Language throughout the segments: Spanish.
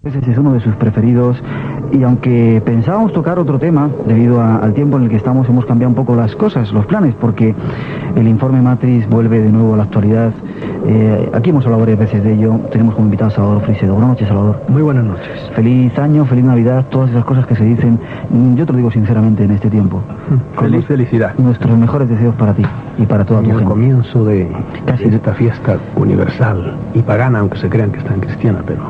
Ese es uno de sus preferidos, y aunque pensábamos tocar otro tema, debido al tiempo en el que estamos, hemos cambiado un poco las cosas, los planes, porque el informe Matrix vuelve de nuevo a la actualidad. Aquí hemos hablado varias veces de ello. Tenemos como invitado a Salvador Frisedo. Buenas noches, Salvador. Muy buenas noches. Feliz año, feliz Navidad, todas esas cosas que se dicen, yo te lo digo sinceramente en este tiempo. Feliz felicidad. Nuestros mejores deseos para ti y para toda tu gente. El comienzo de esta fiesta universal y pagana, aunque se crean que está en cristiana, pero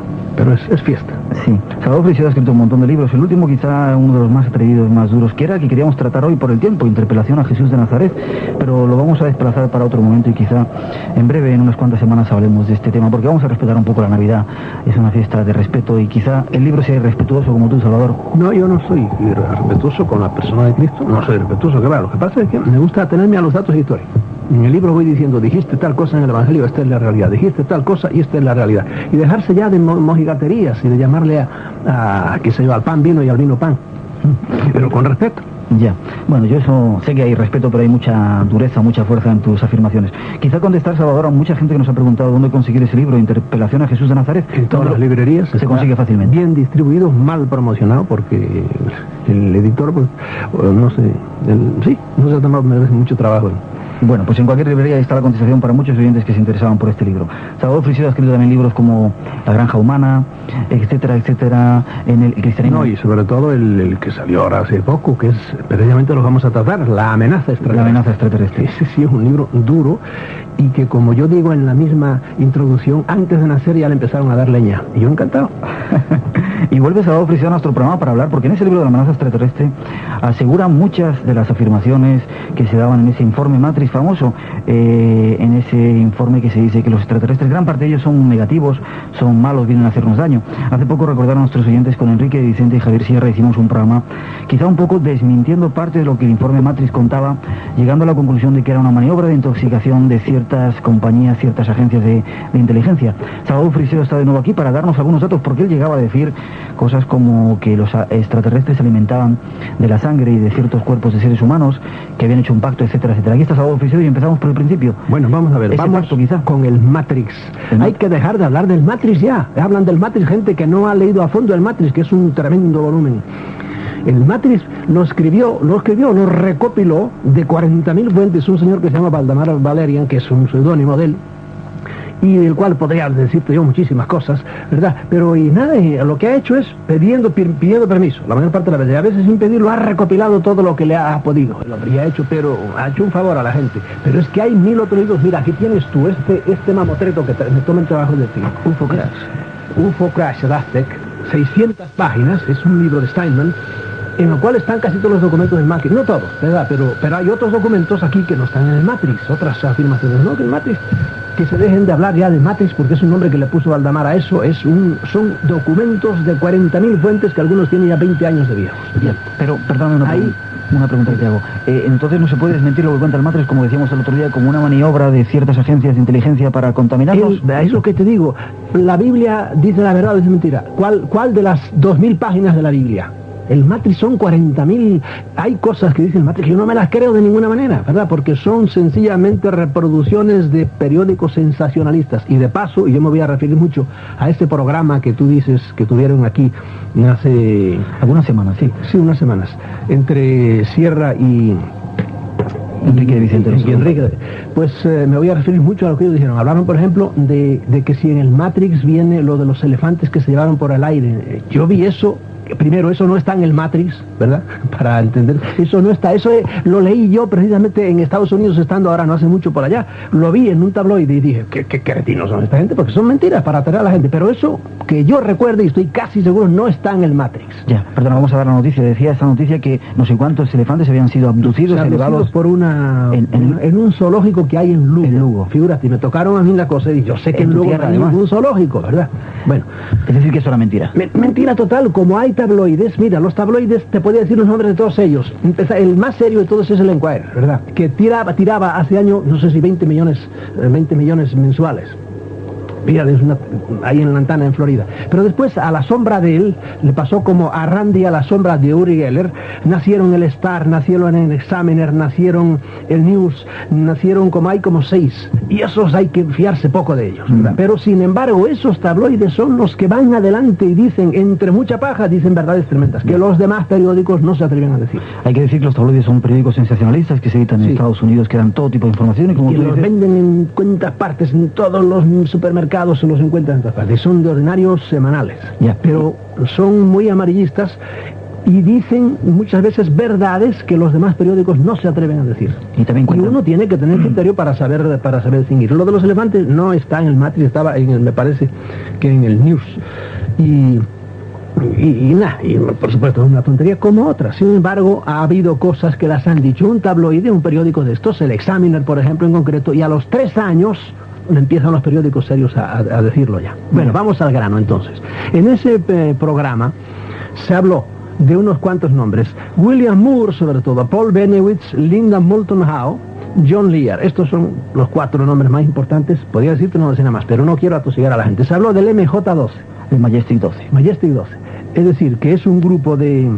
es fiesta. Sí, Salvador Frisedo ha escrito un montón de libros. El último, quizá uno de los más atrevidos, más duros, que era que queríamos tratar hoy por el tiempo, Interpelación a Jesús de Nazaret, pero lo vamos a desplazar para otro momento y quizá en breve, en unas cuantas semanas, hablemos de este tema, porque vamos a respetar un poco la Navidad. Es una fiesta de respeto y quizá el libro sea irrespetuoso como tú, Salvador. No, yo no soy respetuoso con la persona de Cristo, no soy respetuoso, claro. Lo que pasa es que me gusta atenerme a los datos históricos. En el libro voy diciendo, dijiste tal cosa en el Evangelio, esta es la realidad, dijiste tal cosa y esta es la realidad. Y dejarse ya de mojigaterías y de llamarle qué sé yo, al pan vino y al vino pan. Pero con respeto. Ya, bueno, yo eso sé que hay respeto, pero hay mucha dureza, mucha fuerza en tus afirmaciones. Quizá contestar, Salvador, a mucha gente que nos ha preguntado dónde conseguir ese libro, Interpelación a Jesús de Nazaret. En todas las librerías se consigue fácilmente. Bien distribuido, mal promocionado, porque el editor, pues, no sé, no se ha tomado mucho trabajo. Bueno, pues en cualquier librería está la contestación para muchos oyentes que se interesaban por este libro. Salvador Frisedo ha escrito también libros como La Granja Humana, etcétera, etcétera, en el cristianismo. No, y sobre todo el que salió ahora hace poco, que es, precisamente lo vamos a tratar, La amenaza extraterrestre. La amenaza extraterrestre. Ese sí es un libro duro y que, como yo digo en la misma introducción, antes de nacer ya le empezaron a dar leña. Y yo encantado. Y vuelve Salvador Frisedo a nuestro programa para hablar, porque en ese libro de La amenaza extraterrestre asegura muchas de las afirmaciones que se daban en ese informe Matrix famoso, en ese informe que se dice que los extraterrestres, gran parte de ellos son negativos, son malos, vienen a hacernos daño. Hace poco recordaron a nuestros oyentes con Enrique Vicente y Javier Sierra, hicimos un programa quizá un poco desmintiendo parte de lo que el informe Matrix contaba, llegando a la conclusión de que era una maniobra de intoxicación de ciertas compañías, ciertas agencias de inteligencia. Salvador Frisedo está de nuevo aquí para darnos algunos datos, porque él llegaba a decir cosas como que los extraterrestres se alimentaban de la sangre y de ciertos cuerpos de seres humanos, que habían hecho un pacto, etcétera, etcétera. Aquí está Salvador Frisedo y empezamos por el principio. Bueno, vamos a ver, vamos con el Matrix. Hay que dejar de hablar del Matrix ya. Hablan del Matrix gente que no ha leído a fondo el Matrix, que es un tremendo volumen. El Matrix lo recopiló de 40.000 fuentes un señor que se llama Valdemar Valerian, que es un seudónimo de él, y del cual podría decirte yo muchísimas cosas, ¿verdad? Pero y nada, lo que ha hecho es pidiendo permiso, la mayor parte de las veces, a veces sin pedirlo, ha recopilado todo lo que le ha podido. Lo habría hecho, pero ha hecho un favor a la gente. Pero es que hay 1000 otros libros. Mira, aquí tienes tú este mamotreto que me toma el trabajo de ti. UFO Crash de Aztec, 600 páginas, es un libro de Steinman, en el cual están casi todos los documentos del Matrix. No todos, ¿verdad? Pero hay otros documentos aquí que no están en el Matrix, otras afirmaciones, ¿no? Que el Matrix, que se dejen de hablar ya de Matrix, porque es un nombre que le puso Valdemar a eso, son documentos de 40.000 fuentes que algunos tienen ya 20 años de viejos. Bien, pero perdóname una pregunta que te hago. Entonces no se puede desmentir lo que cuenta el Matrix, como decíamos el otro día, como una maniobra de ciertas agencias de inteligencia para contaminarnos. Es lo que te digo. La Biblia dice la verdad o dice mentira. ¿Cuál de las 2.000 páginas de la Biblia? El Matrix son 40.000. Hay cosas que dice el Matrix que yo no me las creo de ninguna manera, ¿verdad? Porque son sencillamente reproducciones de periódicos sensacionalistas. Y de paso, y yo me voy a referir mucho a este programa que tú dices que tuvieron aquí hace algunas semanas, sí. Sí, unas semanas, entre Sierra y Enrique Vicente. Pues me voy a referir mucho a lo que ellos dijeron. Hablaron, por ejemplo, de que si en el Matrix viene lo de los elefantes que se llevaron por el aire. Yo vi eso. Primero, eso no está en el Matrix, ¿verdad? Para entender, eso no está, lo leí yo precisamente en Estados Unidos, estando ahora no hace mucho por allá, lo vi en un tabloide y dije, ¿qué cretinos son esta gente? Porque son mentiras para atraer a la gente, pero eso que yo recuerde y estoy casi seguro no está en el Matrix. Ya, perdón, vamos a dar la noticia. Decía esta noticia que no sé cuántos elefantes habían sido abducidos, elevados por en un zoológico que hay en Lugo. En Lugo. Figúrate, me tocaron a mí la cosa y yo sé que en Lugo hay un zoológico, ¿verdad? Bueno. Es decir, que eso era mentira. Mentira total, como hay tabloides, mira, los tabloides, te podía decir los nombres de todos ellos. El más serio de todos es el Enquirer, ¿verdad? Que tiraba hace años, no sé si 20 millones mensuales. ahí en Lantana, en Florida. Pero después, a la sombra de él, le pasó como a Randy a la sombra de Uri Geller. Nacieron el Star, nacieron el Examiner, nacieron el News, nacieron como 6. Y esos hay que fiarse poco de ellos, ¿verdad? Pero sin embargo, esos tabloides son los que van adelante y dicen, entre mucha paja, dicen verdades tremendas, que los demás periódicos no se atreven a decir. Hay que decir que los tabloides son periódicos sensacionalistas que se editan en Estados Unidos, que dan todo tipo de información y como y los venden en cuantas partes, en todos los supermercados se los encuentran en todas partes. Son de ordinarios semanales, pero son muy amarillistas y dicen muchas veces verdades que los demás periódicos no se atreven a decir. Y uno tiene que tener criterio para saber distinguir. Lo de los elefantes no está en el Matrix, estaba me parece que en el News. Y por supuesto es una tontería como otras. Sin embargo, ha habido cosas que las han dicho un tabloide, un periódico de estos, el Examiner por ejemplo en concreto, y a los 3 años empiezan los periódicos serios a decirlo ya. Bueno, vamos al grano entonces. En ese programa se habló de unos cuantos nombres: William Moore, sobre todo, Paul Benowitz, Linda Moulton Howe, John Lear. Estos son los 4 nombres más importantes. Podría decirte una docena más, pero no quiero atosigar a la gente. Se habló del MJ-12, el Majestic 12. Majestic 12. Es decir, que es un grupo de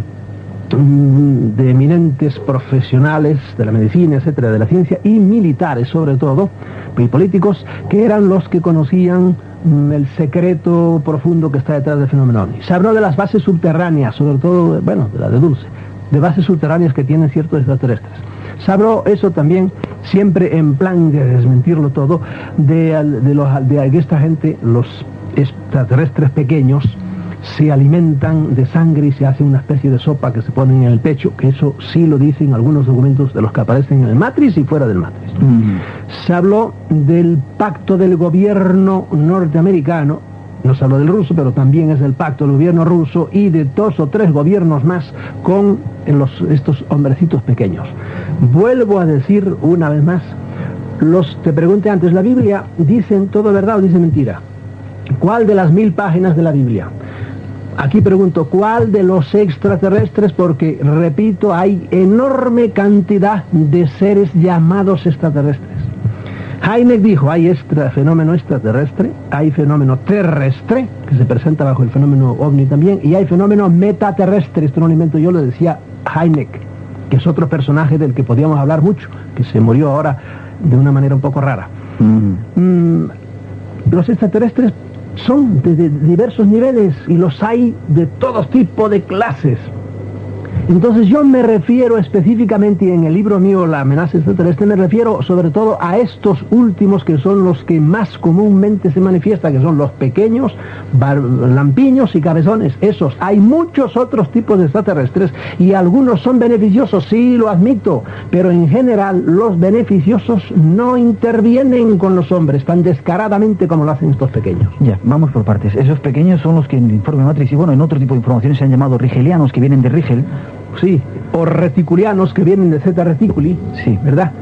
eminentes profesionales de la medicina, etcétera, de la ciencia, y militares sobre todo, y políticos, que eran los que conocían el secreto profundo que está detrás del fenómeno ovni. Se habló de las bases subterráneas, sobre todo, de la de Dulce, de bases subterráneas que tienen ciertos extraterrestres. Se habló eso también, siempre en plan de desmentirlo todo, de esta gente, los extraterrestres pequeños, se alimentan de sangre y se hace una especie de sopa que se ponen en el pecho, que eso sí lo dicen algunos documentos de los que aparecen en el Matrix y fuera del Matrix. Se habló del pacto del gobierno norteamericano, no se habló del ruso, pero también es el pacto del gobierno ruso y de 2 o 3 gobiernos más con estos hombrecitos pequeños. Vuelvo a decir una vez más, te pregunté antes, ¿la Biblia dicen todo verdad o dice mentira? ¿Cuál de las 1000 páginas de la Biblia? Aquí pregunto, ¿cuál de los extraterrestres? Porque, repito, hay enorme cantidad de seres llamados extraterrestres. Heineck dijo, hay fenómeno extraterrestre, hay fenómeno terrestre, que se presenta bajo el fenómeno ovni también, y hay fenómeno metaterrestre. Esto no lo invento yo, lo decía Heineck, que es otro personaje del que podíamos hablar mucho, que se murió ahora de una manera un poco rara. Los extraterrestres son de diversos niveles y los hay de todo tipo de clases. Entonces yo me refiero específicamente, en el libro mío La amenaza extraterrestre, me refiero sobre todo a estos últimos, que son los que más comúnmente se manifiestan, que son los pequeños, lampiños y cabezones. Esos. Hay muchos otros tipos de extraterrestres y algunos son beneficiosos, sí, lo admito, pero en general los beneficiosos no intervienen con los hombres tan descaradamente como lo hacen estos pequeños. Ya, vamos por partes. Esos pequeños son los que en el informe Matrix y en otro tipo de informaciones se han llamado rigelianos, que vienen de Rigel. Sí, o reticulianos, que vienen de Zeta Reticuli, sí, ¿verdad?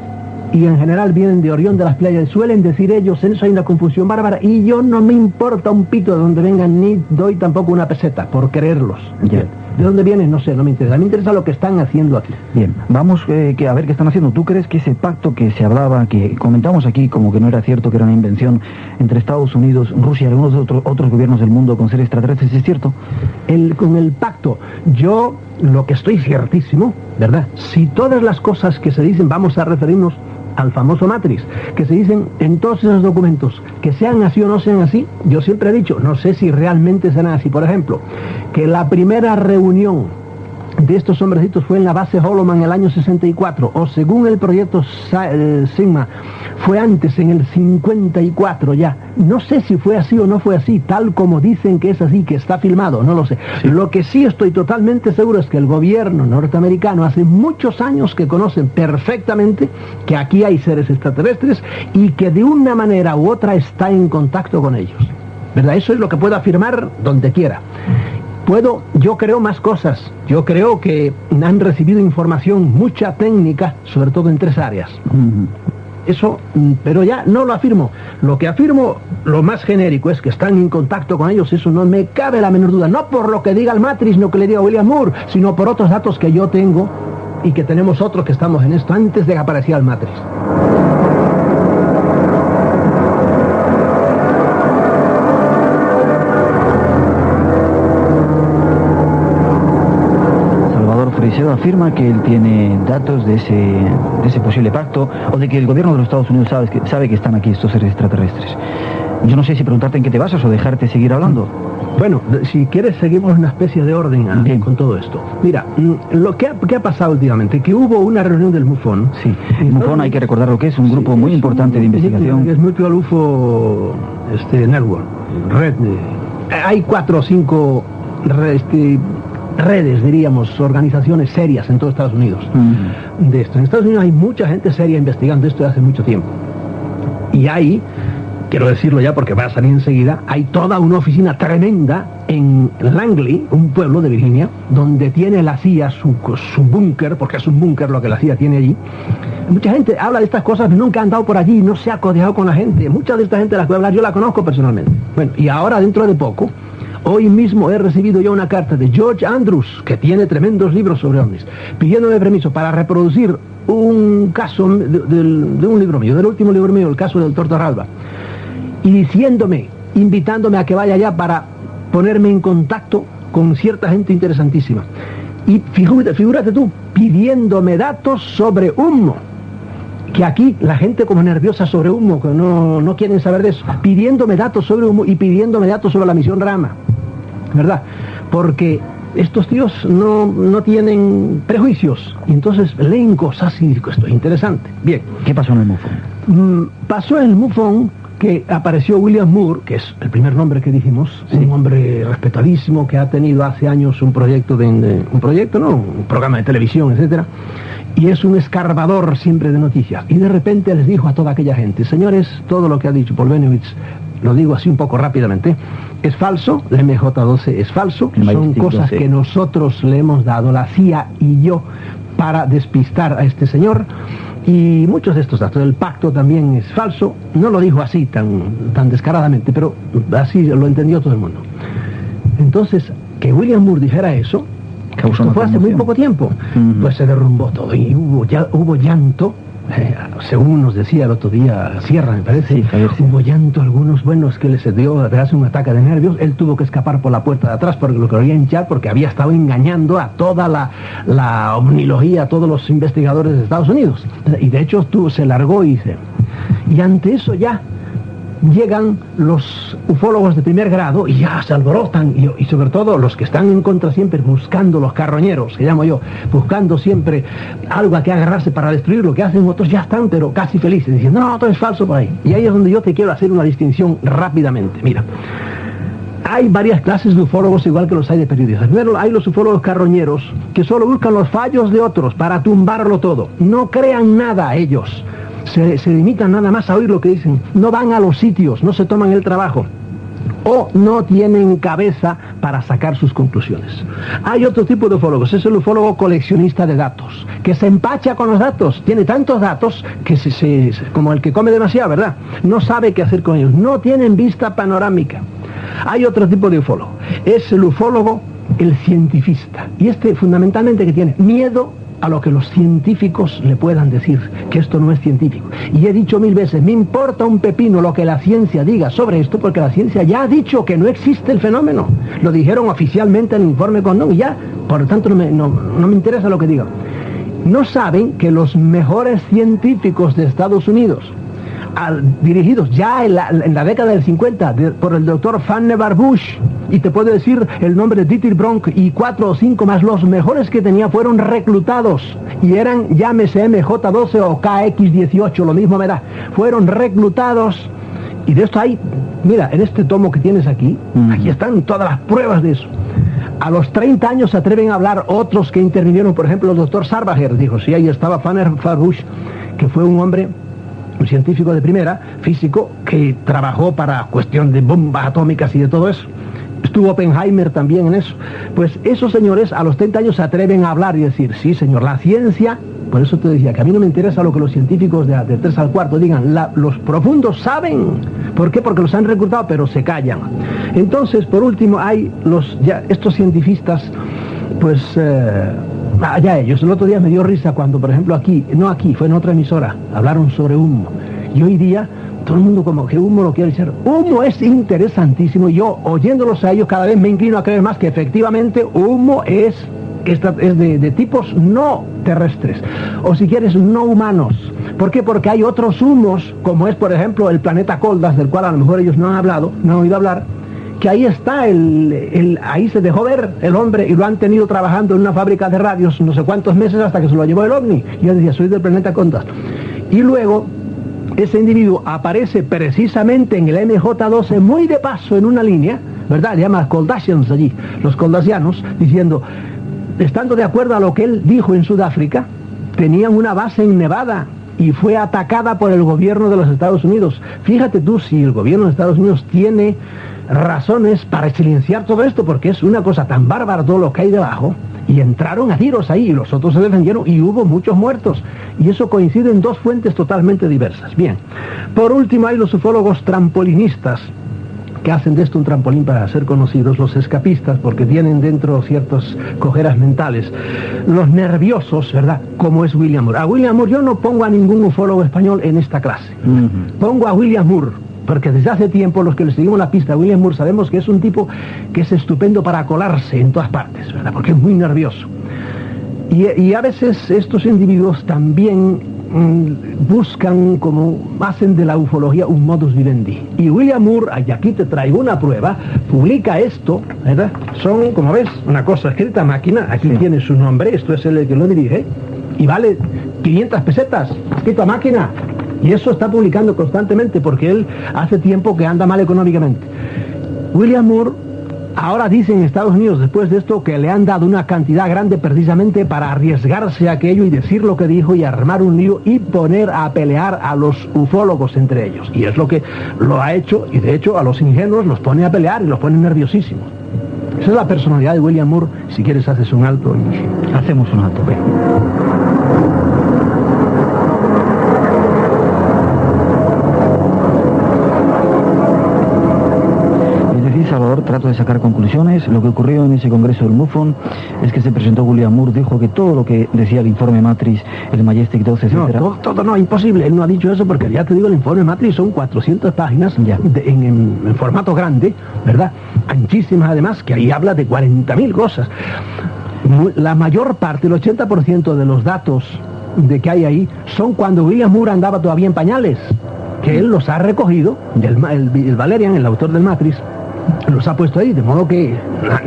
Y en general vienen de Orión de las Playas. Suelen decir ellos, en eso hay una confusión bárbara, y yo no me importa un pito de donde vengan, ni doy tampoco una peseta por creerlos. Ya. ¿De dónde vienen? No sé, no me interesa. Me interesa lo que están haciendo aquí. Bien, vamos a ver qué están haciendo. ¿Tú crees que ese pacto que se hablaba, que comentamos aquí como que no era cierto, que era una invención entre Estados Unidos, Rusia y algunos otros gobiernos del mundo con seres extraterrestres, es cierto? Con el pacto, yo lo que estoy ciertísimo, ¿verdad? Si todas las cosas que se dicen, vamos a referirnos al famoso Matrix, que se dicen en todos esos documentos, que sean así o no sean así, yo siempre he dicho, no sé si realmente serán así. Por ejemplo, que la primera reunión de estos hombrecitos fue en la base Holloman en el año 64, o según el proyecto Sigma, fue antes, en el 54 ya. No sé si fue así o no fue así, tal como dicen que es así, que está filmado, no lo sé. Sí. Lo que sí estoy totalmente seguro es que el gobierno norteamericano hace muchos años que conocen perfectamente que aquí hay seres extraterrestres y que de una manera u otra está en contacto con ellos, ¿verdad? Eso es lo que puedo afirmar donde quiera. Yo creo más cosas. Yo creo que han recibido información, mucha técnica, sobre todo en 3 áreas. Eso, pero ya no lo afirmo. Lo que afirmo, lo más genérico, es que están en contacto con ellos. Eso no me cabe la menor duda. No por lo que diga el Matrix, no que le diga William Moore, sino por otros datos que yo tengo y que tenemos otros que estamos en esto antes de que apareciera el Matrix. Caicedo afirma que él tiene datos de ese posible pacto, o de que el gobierno de los Estados Unidos sabe que están aquí estos seres extraterrestres. Yo no sé si preguntarte en qué te basas o dejarte seguir hablando. Bueno, si quieres seguimos una especie de orden con todo esto. Mira, lo que ha pasado últimamente, que hubo una reunión del MUFON. Sí, el MUFON hay que recordar lo que es, un grupo muy importante de investigación. Es Mutual UFO Network, red. Hay 4 o 5 redes, diríamos, organizaciones serias en todo Estados Unidos de esto. En Estados Unidos hay mucha gente seria investigando esto desde hace mucho tiempo. Y hay, quiero decirlo ya porque va a salir enseguida, hay toda una oficina tremenda en Langley, un pueblo de Virginia, donde tiene la CIA su búnker, porque es un búnker lo que la CIA tiene allí. Mucha gente habla de estas cosas, nunca ha andado por allí, no se ha codeado con la gente. Mucha de esta gente de la que voy a hablar yo la conozco personalmente. Bueno, y ahora dentro de poco, hoy mismo he recibido yo una carta de George Andrews, que tiene tremendos libros sobre ovnis, pidiéndome permiso para reproducir un caso de un libro mío, del último libro mío, el caso del Tortorralba, y diciéndome, invitándome a que vaya allá para ponerme en contacto con cierta gente interesantísima. Y figúrate tú, pidiéndome datos sobre humo, que aquí la gente como nerviosa sobre humo, que no quieren saber de eso, pidiéndome datos sobre humo y pidiéndome datos sobre la misión Rama, ¿verdad? Porque estos tíos no tienen prejuicios, y entonces leen cosas y digo, esto es interesante. Bien. ¿Qué pasó en el MUFON? Pasó en el MUFON que apareció William Moore, que es el primer nombre que dijimos, sí. Un hombre respetadísimo que ha tenido hace años un programa de televisión, etcétera, y es un escarbador siempre de noticias. Y de repente les dijo a toda aquella gente, señores, todo lo que ha dicho Paul Bennewitz, lo digo así un poco rápidamente, es falso, la MJ-12 es falso, son cosas que nosotros le hemos dado, la CIA y yo, para despistar a este señor. Y muchos de estos datos, el pacto también es falso, no lo dijo así tan descaradamente, pero así lo entendió todo el mundo. Entonces, que William Moore dijera eso, esto fue hace muy poco tiempo, pues se derrumbó todo y hubo llanto, según nos decía el otro día Sierra, me parece, sí. Hubo llanto, algunos buenos que les dio un ataque de nervios. Él tuvo que escapar por la puerta de atrás porque lo quería hinchar, porque había estado engañando a toda la omnilogía, a todos los investigadores de Estados Unidos, y de hecho se largó y ante eso ya llegan los ufólogos de primer grado y ya se alborotan, y sobre todo los que están en contra siempre buscando, los carroñeros, que llamo yo, buscando siempre algo a que agarrarse para destruir lo que hacen otros, ya están pero casi felices, diciendo, no, todo es falso por ahí. Y ahí es donde yo te quiero hacer una distinción rápidamente. Mira, hay varias clases de ufólogos igual que los hay de periodistas. Primero hay los ufólogos carroñeros que solo buscan los fallos de otros para tumbarlo todo. No crean nada ellos. Se limitan nada más a oír lo que dicen, no van a los sitios, no se toman el trabajo, o no tienen cabeza para sacar sus conclusiones. Hay otro tipo de ufólogos, es el ufólogo coleccionista de datos, que se empacha con los datos, tiene tantos datos que como el que come demasiado, ¿verdad? No sabe qué hacer con ellos, no tienen vista panorámica. Hay otro tipo de ufólogo, es el ufólogo, el cientifista, y fundamentalmente que tiene miedo a lo que los científicos le puedan decir, que esto no es científico. Y he dicho 1000 veces, me importa un pepino lo que la ciencia diga sobre esto, porque la ciencia ya ha dicho que no existe el fenómeno. Lo dijeron oficialmente en el informe Condon y ya, por lo tanto no me interesa lo que digan. No saben que los mejores científicos de Estados Unidos, dirigidos ya en la década del 50 por el doctor Vannevar Bush, y te puedo decir el nombre de Dieter Bronk y 4 o 5 más, los mejores que tenía fueron reclutados y eran, llámese MJ-12 o KX-18, lo mismo me da, fueron reclutados. Y de esto hay, mira, en este tomo que tienes aquí, aquí están todas las pruebas de eso. A los 30 años se atreven a hablar otros que intervinieron, por ejemplo el doctor Sarbacher dijo, sí, ahí estaba Vannevar Bush, que fue un hombre, un científico de primera, físico, que trabajó para cuestión de bombas atómicas y de todo eso. Estuvo Oppenheimer también en eso. Pues esos señores a los 30 años se atreven a hablar y decir, sí señor, la ciencia, por eso te decía que a mí no me interesa lo que los científicos de 3 al 4 digan, los profundos saben. ¿Por qué? Porque los han reclutado, pero se callan. Entonces, por último, hay estos cientifistas, pues, ya ellos. El otro día me dio risa cuando, por ejemplo, fue en otra emisora, hablaron sobre humo. Y hoy día todo el mundo como que humo lo quiere decir. Humo es interesantísimo. Yo, oyéndolos a ellos, cada vez me inclino a creer más que efectivamente humo es Esta es de tipos no terrestres, o si quieres, no humanos. ¿Por qué? Porque hay otros humos, como es, por ejemplo, el planeta Koldas, del cual a lo mejor ellos no han hablado, no han oído hablar, que ahí está, ahí se dejó ver el hombre y lo han tenido trabajando en una fábrica de radios no sé cuántos meses hasta que se lo llevó el ovni. Y yo decía, soy del planeta Koldas. Y luego, ese individuo aparece precisamente en el MJ12, muy de paso en una línea, ¿verdad? Le llaman Koldasians allí, los koldasianos, diciendo, estando de acuerdo a lo que él dijo en Sudáfrica, tenían una base en Nevada y fue atacada por el gobierno de los Estados Unidos. Fíjate tú si el gobierno de Estados Unidos tiene razones para silenciar todo esto, porque es una cosa tan bárbara todo lo que hay debajo, y entraron a tiros ahí y los otros se defendieron y hubo muchos muertos, y eso coincide en dos fuentes totalmente diversas. Bien, por último hay los ufólogos trampolinistas, que hacen de esto un trampolín para ser conocidos, los escapistas, porque tienen dentro ciertas cojeras mentales, los nerviosos, ¿verdad?, como es William Moore. A William Moore yo no pongo a ningún ufólogo español en esta clase, pongo a William Moore, porque desde hace tiempo los que le seguimos la pista a William Moore sabemos que es un tipo que es estupendo para colarse en todas partes, ¿verdad?, porque es muy nervioso. Y a veces estos individuos también buscan, como hacen de la ufología un modus vivendi. Y William Moore, y aquí te traigo una prueba, publica esto, ¿verdad? Son, como ves, una cosa escrita a máquina, aquí tiene su nombre, esto es el que lo dirige, y vale 500 pesetas, escrito a máquina. Y eso está publicando constantemente porque él hace tiempo que anda mal económicamente. William Moore ahora dice en Estados Unidos, después de esto, que le han dado una cantidad grande precisamente para arriesgarse a aquello y decir lo que dijo y armar un lío y poner a pelear a los ufólogos entre ellos. Y es lo que lo ha hecho, y de hecho a los ingenuos los pone a pelear y los pone nerviosísimos. Esa es la personalidad de William Moore. Si quieres haces un alto. Hacemos un alto, ¿ve? Salvador, trato de sacar conclusiones. Lo que ocurrió en ese congreso del MUFON es que se presentó William Moore, dijo que todo lo que decía el informe Matrix, el Majestic 12, etc. No, todo no, imposible. Él no ha dicho eso porque ya te digo, el informe Matrix son 400 páginas en formato grande, ¿verdad? Anchísimas además, que ahí habla de 40.000 cosas. La mayor parte, el 80% de los datos de que hay ahí son cuando William Moore andaba todavía en pañales, que él los ha recogido, el Valerian, el autor del Matrix, los ha puesto ahí, de modo que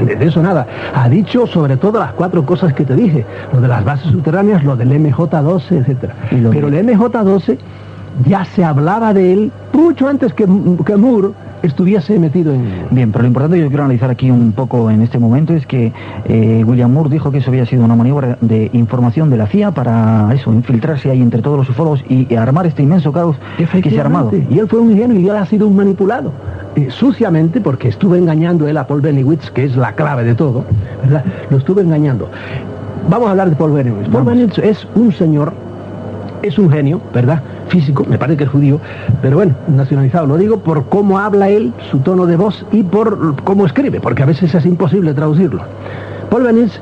de eso nada. Ha dicho sobre todo las 4 cosas que te dije, lo de las bases subterráneas, lo del MJ12, etc. Pero el MJ12 ya se hablaba de él mucho antes que Moore estuviese metido en... Bien, pero lo importante que yo quiero analizar aquí un poco en este momento es que William Moore dijo que eso había sido una maniobra de información de la CIA para eso, infiltrarse ahí entre todos los ufólogos y armar este inmenso caos que se ha armado. Y él fue un ingenuo y él ha sido un manipulado. Suciamente, porque estuve engañando él a Paul Bennewitz, que es la clave de todo, ¿verdad? Lo estuve engañando. Vamos a hablar de Paul Bennewitz. Paul Bennewitz es un señor, es un genio, ¿verdad? Físico, me parece que es judío, pero bueno, nacionalizado. Lo digo por cómo habla él, su tono de voz y por cómo escribe, porque a veces es imposible traducirlo. Paul Bennewitz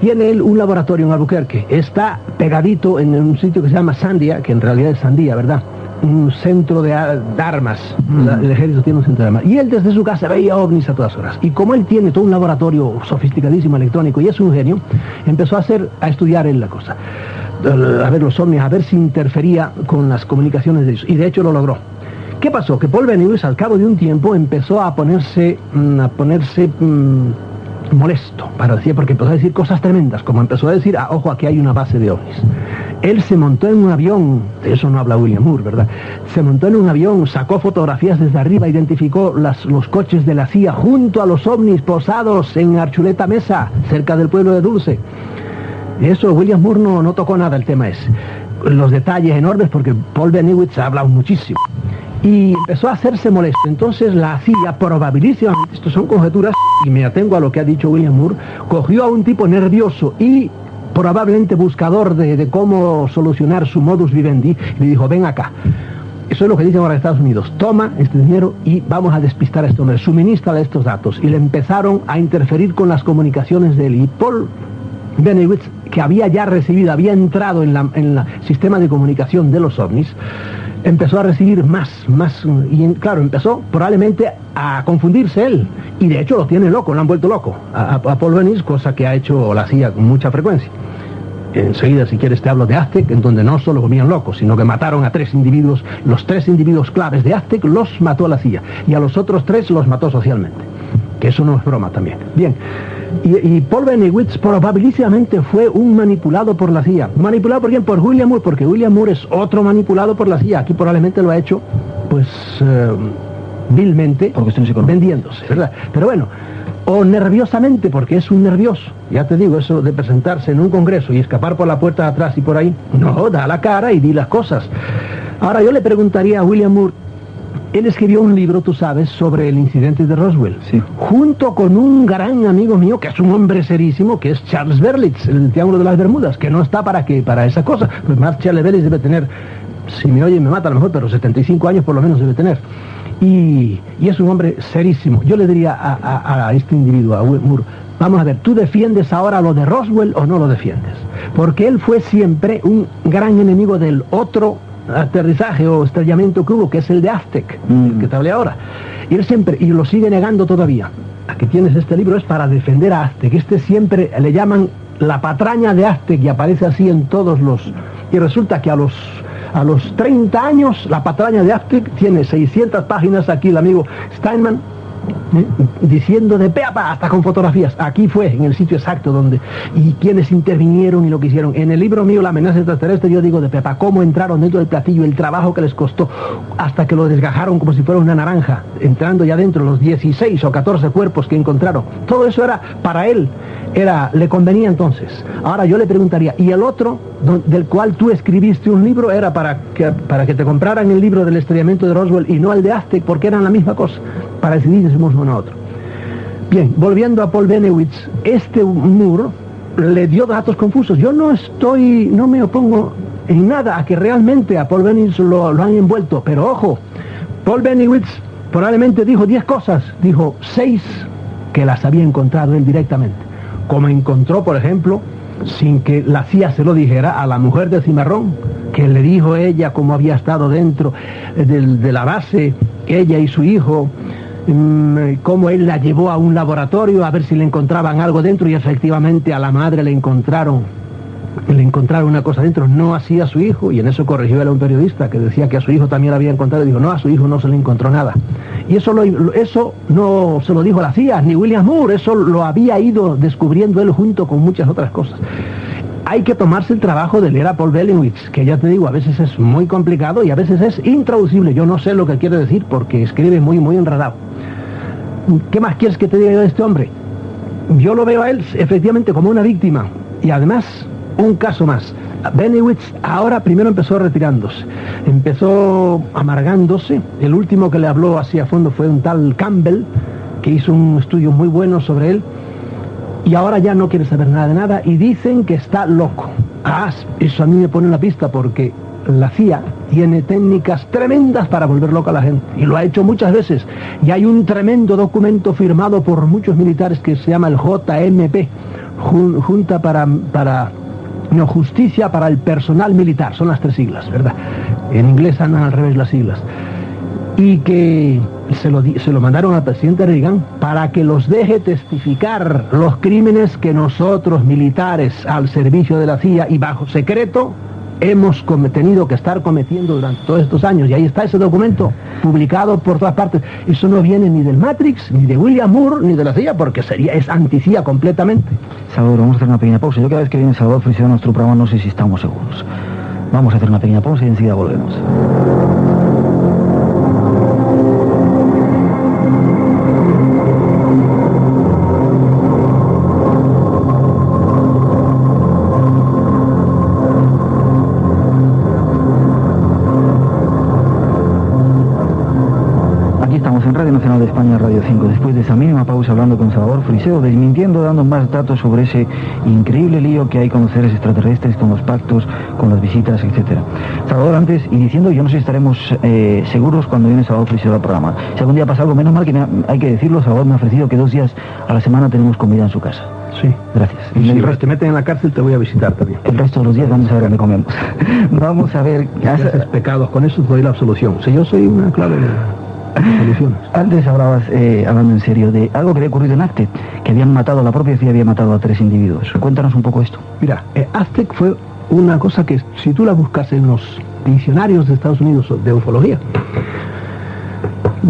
tiene él un laboratorio en Albuquerque, está pegadito en un sitio que se llama Sandia, que en realidad es Sandía, ¿verdad? Un centro de armas, el ejército tiene un centro de armas, y él desde su casa veía ovnis a todas horas, y como él tiene todo un laboratorio sofisticadísimo electrónico y es un genio, empezó a estudiar él la cosa, a ver los ovnis, a ver si interfería con las comunicaciones de ellos, y de hecho lo logró. ¿Qué pasó? Que Paul Bennewitz al cabo de un tiempo empezó a ponerse molesto, para decir, porque empezó a decir cosas tremendas, como empezó a decir, ojo, aquí hay una base de ovnis. Él se montó en un avión, de eso no habla William Moore, ¿verdad? Se montó en un avión, sacó fotografías desde arriba, identificó los coches de la CIA junto a los ovnis posados en Archuleta Mesa, cerca del pueblo de Dulce. Eso William Moore no tocó nada el tema ese. Los detalles enormes, porque Paul Bennewitz ha hablado muchísimo. Y empezó a hacerse molesto. Entonces la CIA, probabilísimamente, esto son conjeturas, y me atengo a lo que ha dicho William Moore, cogió a un tipo nervioso y probablemente buscador de cómo solucionar su modus vivendi, y le dijo, ven acá. Eso es lo que dicen ahora Estados Unidos. Toma este dinero y vamos a despistar a este hombre. Suministra estos datos. Y le empezaron a interferir con las comunicaciones de él. Y Paul Bennewitz, que había ya recibido, había entrado en el sistema de comunicación de los ovnis, empezó a recibir más, y claro, empezó probablemente a confundirse él, y de hecho lo tiene loco, lo han vuelto loco a Paul Vennis, cosa que ha hecho la CIA con mucha frecuencia. Enseguida, si quieres, te hablo de Aztec, en donde no solo volvían locos, sino que mataron a 3 individuos, los 3 individuos claves de Aztec los mató la CIA, y a los otros 3 los mató socialmente, que eso no es broma también. Bien, y Paul Bennewitz probabilísimamente fue un manipulado por la CIA. ¿Manipulado por quién? Por William Moore, porque William Moore es otro manipulado por la CIA. Aquí probablemente lo ha hecho, pues, vilmente, vendiéndose, ¿verdad? Pero bueno, o nerviosamente, porque es un nervioso. Ya te digo, eso de presentarse en un congreso y escapar por la puerta de atrás y por ahí, no, da la cara y di las cosas. Ahora yo le preguntaría a William Moore, él escribió un libro, tú sabes, sobre el incidente de Roswell, sí, junto con un gran amigo mío, que es un hombre serísimo, que es Charles Berlitz, el Triángulo de las Bermudas, que no está para esa cosa. Pues más Charles Berlitz debe tener, si me oye me mata a lo mejor, pero 75 años por lo menos debe tener. Y es un hombre serísimo. Yo le diría a este individuo, a Moore, vamos a ver, ¿tú defiendes ahora lo de Roswell o no lo defiendes? Porque él fue siempre un gran enemigo del otro aterrizaje o estrellamiento que hubo, que es el de Aztec, el que te hablé ahora. Y él siempre, y lo sigue negando todavía. Aquí tienes este libro, es para defender a Aztec. Este siempre le llaman la patraña de Aztec y aparece así en todos los... Y resulta que a los 30 años, la patraña de Aztec tiene 600 páginas, aquí el amigo Steinman, diciendo de pe a pa, hasta con fotografías. Aquí fue, en el sitio exacto donde, y quienes intervinieron y lo que hicieron. En el libro mío, La amenaza extraterrestre, yo digo de pe a pa, cómo entraron dentro del platillo, el trabajo que les costó, hasta que lo desgajaron como si fuera una naranja, entrando ya dentro los 16 o 14 cuerpos que encontraron. Todo eso era, para él, le convenía entonces. Ahora yo le preguntaría, ¿y el otro, del cual tú escribiste un libro, era para que te compraran el libro del estrellamiento de Roswell y no el de Aztec, porque eran la misma cosa, para decidir si somos uno a otro? Bien, volviendo a Paul Bennewitz, este Moore le dio datos confusos. Yo no me opongo en nada a que realmente a Paul Bennewitz lo han envuelto, pero ojo, Paul Bennewitz probablemente dijo 10 cosas, dijo 6 que las había encontrado él directamente, como encontró, por ejemplo, sin que la CIA se lo dijera, a la mujer de Cimarrón, que le dijo ella cómo había estado dentro de la base, ella y su hijo, cómo él la llevó a un laboratorio a ver si le encontraban algo dentro, y efectivamente a la madre le encontraron una cosa dentro, no así a su hijo, y en eso corrigió él a un periodista que decía que a su hijo también la había encontrado, y dijo, no, a su hijo no se le encontró nada. Y eso no se lo dijo la CIA, ni William Moore, eso lo había ido descubriendo él junto con muchas otras cosas. Hay que tomarse el trabajo de leer a Paul Bennewitz, que ya te digo, a veces es muy complicado y a veces es intraducible. Yo no sé lo que quiere decir porque escribe muy, muy enredado. ¿Qué más quieres que te diga yo de este hombre? Yo lo veo a él efectivamente como una víctima, y además un caso más. Bennewitz ahora primero empezó retirándose, empezó amargándose. El último que le habló así a fondo fue un tal Campbell, que hizo un estudio muy bueno sobre él, y ahora ya no quiere saber nada de nada, y dicen que está loco. Eso a mí me pone una pista, porque la CIA tiene técnicas tremendas para volver loca a la gente, y lo ha hecho muchas veces, y hay un tremendo documento firmado por muchos militares que se llama el JMP, Justicia para el Personal Militar, son las 3 siglas, ¿verdad? En inglés andan al revés las siglas. Y que se lo mandaron al presidente Reagan para que los deje testificar los crímenes que nosotros, militares, al servicio de la CIA y bajo secreto, hemos tenido que estar cometiendo durante todos estos años. Y ahí está ese documento, publicado por todas partes. Eso no viene ni del Matrix, ni de William Moore, ni de la CIA, porque es anti-CIA completamente. Salvador, vamos a hacer una pequeña pausa. Yo cada vez que viene Salvador Freixedo a nuestro programa no sé si estamos seguros. Vamos a hacer una pequeña pausa y enseguida volvemos. Nacional de España, Radio 5, después de esa mínima pausa hablando con Salvador Freixedo, desmintiendo, dando más datos sobre ese increíble lío que hay con los seres extraterrestres, con los pactos, con las visitas, etcétera. Salvador, antes, y diciendo, yo no sé si estaremos seguros cuando viene Salvador Freixedo al programa. Si algún día pasa algo, menos mal que hay que decirlo, Salvador me ha ofrecido que 2 días a la semana tenemos comida en su casa. Sí. Gracias. Y si te meten en la cárcel te voy a visitar también. El resto de los días vamos a ver dónde comemos. Vamos a ver... Si haces pecados, con eso te doy la absolución. Si yo soy una clave de soluciones. Antes hablabas, hablando en serio, de algo que había ocurrido en Aztec, que habían matado, la propia CIA había matado a 3 individuos. Cuéntanos un poco esto. Mira, Aztec fue una cosa que, si tú la buscas en los diccionarios de Estados Unidos de ufología,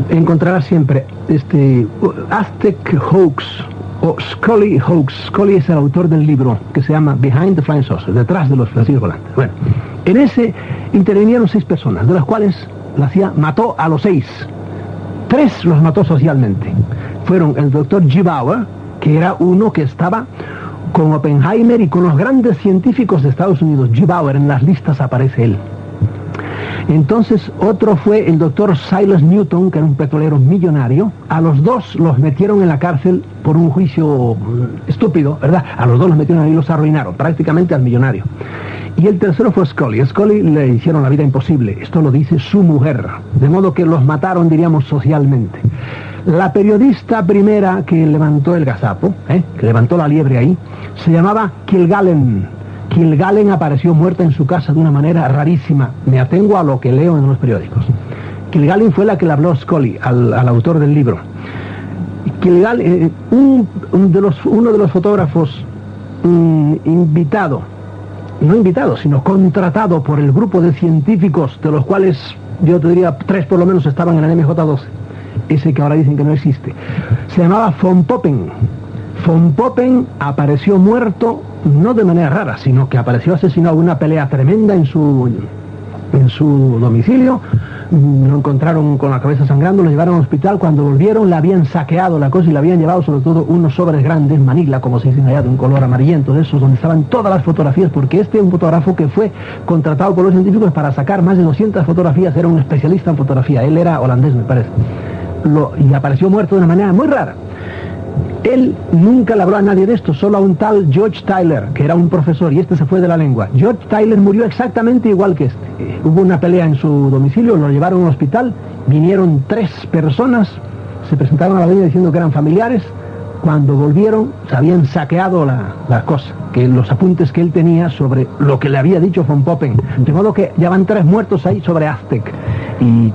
encontrarás siempre Aztec Hoax o Scully Hoax. Scully es el autor del libro que se llama Behind the Flying Saucer, detrás de los platillos volantes. Bueno, en ese intervinieron 6 personas, de las cuales la CIA mató a los 6. 3 los mató socialmente. Fueron el doctor G. Bauer, que era uno que estaba con Oppenheimer y con los grandes científicos de Estados Unidos. G. Bauer, en las listas aparece él. Entonces otro fue el doctor Silas Newton, que era un petrolero millonario. A los 2 los metieron en la cárcel por un juicio estúpido, ¿verdad? A los 2 los metieron ahí y los arruinaron, prácticamente al millonario. Y el tercero fue Scully. A Scully le hicieron la vida imposible. Esto lo dice su mujer. De modo que los mataron, diríamos, socialmente. La periodista primera que levantó el gazapo, que levantó la liebre ahí, se llamaba Kilgallen. Kilgallen apareció muerta en su casa de una manera rarísima. Me atengo a lo que leo en los periódicos. Kilgallen fue la que le habló a Scully, al autor del libro. Kilgallen, uno de los fotógrafos sino contratado por el grupo de científicos, de los cuales yo te diría 3 por lo menos estaban en el MJ-12, ese que ahora dicen que no existe. Se llamaba von Poppen. Von Poppen apareció muerto, no de manera rara, sino que apareció asesinado en una pelea tremenda en su domicilio. Lo encontraron con la cabeza sangrando, lo llevaron al hospital. Cuando volvieron le habían saqueado la cosa y le habían llevado sobre todo unos sobres grandes, Manila, como se dice allá, de un color amarillento, de esos donde estaban todas las fotografías, porque este es un fotógrafo que fue contratado por los científicos para sacar más de 200 fotografías. Era un especialista en fotografía, él era holandés, me parece. Y apareció muerto de una manera muy rara. Él nunca le habló a nadie de esto, solo a un tal George Tyler, que era un profesor, y este se fue de la lengua. George Tyler murió exactamente igual que este. Hubo una pelea en su domicilio, lo llevaron a un hospital, vinieron 3 personas, se presentaron a la línea diciendo que eran familiares. Cuando volvieron, se habían saqueado la cosa, que los apuntes que él tenía sobre lo que le había dicho von Poppen. De modo que ya van 3 muertos ahí sobre Aztec.